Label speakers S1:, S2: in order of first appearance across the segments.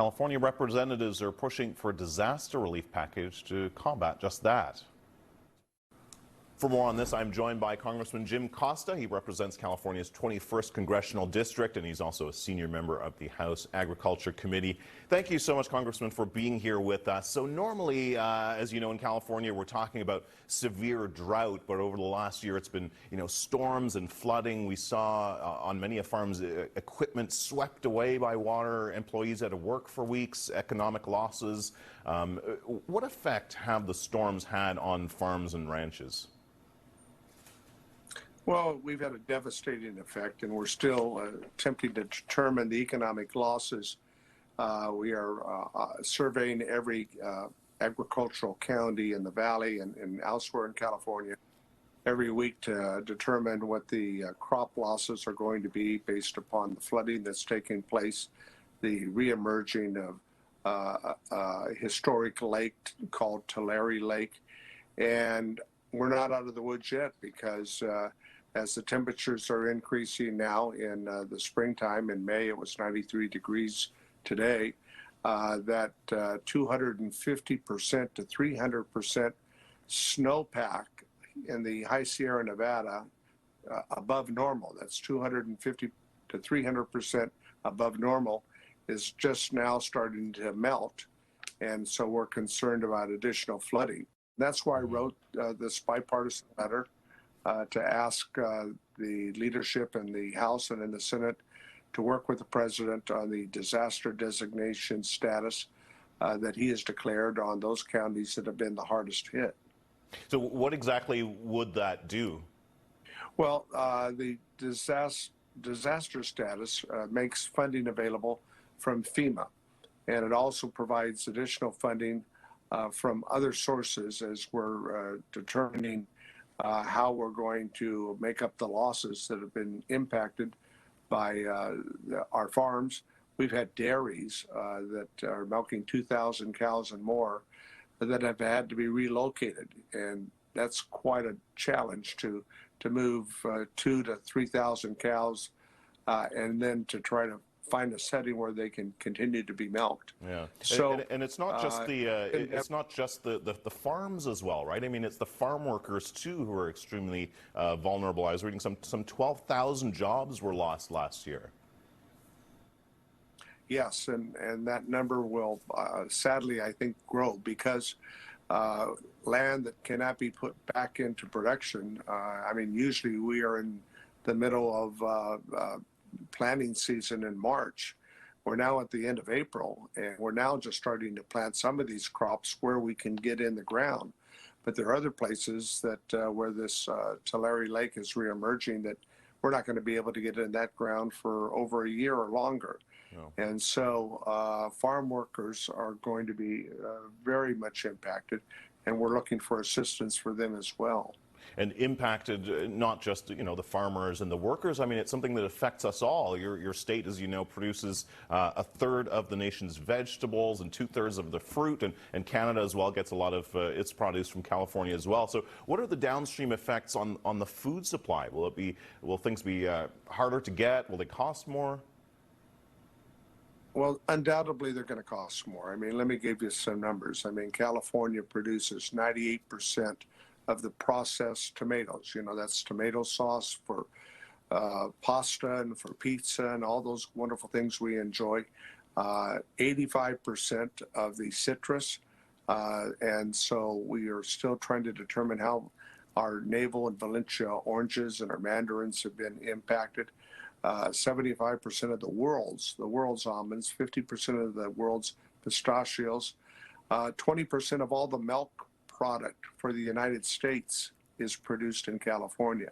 S1: California representatives are pushing for a disaster relief package to combat just that. For more on this, I'm joined by Congressman Jim Costa. He represents California's 21st Congressional District, and he's also a senior member of the House Agriculture Committee. Thank you so much, Congressman, for being here with us. So normally, as you know, in California, we're talking about severe drought, but over the last year, it's been, storms and flooding. We saw on many farms equipment swept away by water, employees out of work for weeks, economic losses. What effect have the storms had on farms and ranches?
S2: Well, we've had a devastating effect, and we're still attempting to determine the economic losses. We are surveying every agricultural county in the valley and elsewhere in California every week to determine what the crop losses are going to be based upon the flooding that's taking place, the reemerging of a historic lake called Tulare Lake. And we're not out of the woods yet because as the temperatures are increasing now in the springtime, in May it was 93 degrees today, that 250% to 300% snowpack in the high Sierra Nevada above normal, that's 250 to 300% above normal, is just now starting to melt. And so we're concerned about additional flooding. That's why I wrote this bipartisan letter to ask the leadership in the House and in the Senate to work with the president on the disaster designation status that he has declared on those counties that have been the hardest hit.
S1: So what exactly would that do?
S2: Well, the disaster status makes funding available from FEMA, and it also provides additional funding from other sources as we're determining how we're going to make up the losses that have been impacted by our farms. We've had dairies that are milking 2,000 cows and more that have had to be relocated, and that's quite a challenge to move 2,000 to 3,000 cows and then to try to find a setting where they can continue to be milked.
S1: Yeah. So and it's not just the farms as well, right? I mean, it's the farm workers too who are extremely vulnerable. I was reading some 12,000 jobs were lost last year.
S2: Yes, and that number will sadly, I think, grow because land that cannot be put back into production. I mean, usually we are in the middle of planting season in March. We're now at the end of April, and we're now just starting to plant some of these crops where we can get in the ground. But there are other places that where this Tulare Lake is reemerging that we're not going to be able to get in that ground for over a year or longer. No. And so farm workers are going to be very much impacted, and we're looking for assistance for them as well.
S1: And impacted not just the farmers and the workers. I mean, it's something that affects us all. Your state, as you know, produces a third of the nation's vegetables and 2/3 of the fruit, and Canada as well gets a lot of its produce from California as well. So what are the downstream effects on the food supply? Will things be harder to get? Will they cost more?
S2: Well, undoubtedly they're going to cost more. I mean, let me give you some numbers. I mean, California produces 98% of the processed tomatoes. That's tomato sauce for pasta and for pizza and all those wonderful things we enjoy. 85% of the citrus. And so we are still trying to determine how our Navel and Valencia oranges and our mandarins have been impacted. 75% of the world's almonds, 50% of the world's pistachios, 20% of all the milk product for the United States is produced in California.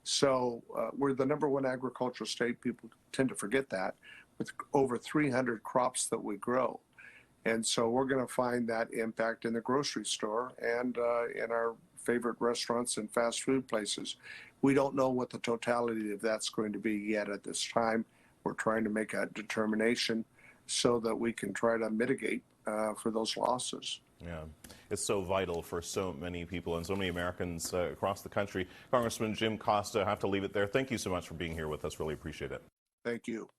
S2: So we're the #1 agricultural state. People tend to forget that, with over 300 crops that we grow. And so we're going to find that impact in the grocery store and in our favorite restaurants and fast food places. We don't know what the totality of that's going to be yet at this time. We're trying to make a determination so that we can try to mitigate for those losses.
S1: Yeah, it's so vital for so many people and so many Americans across the country. Congressman Jim Costa, I have to leave it there. Thank you so much for being here with us. Really appreciate it.
S2: Thank you.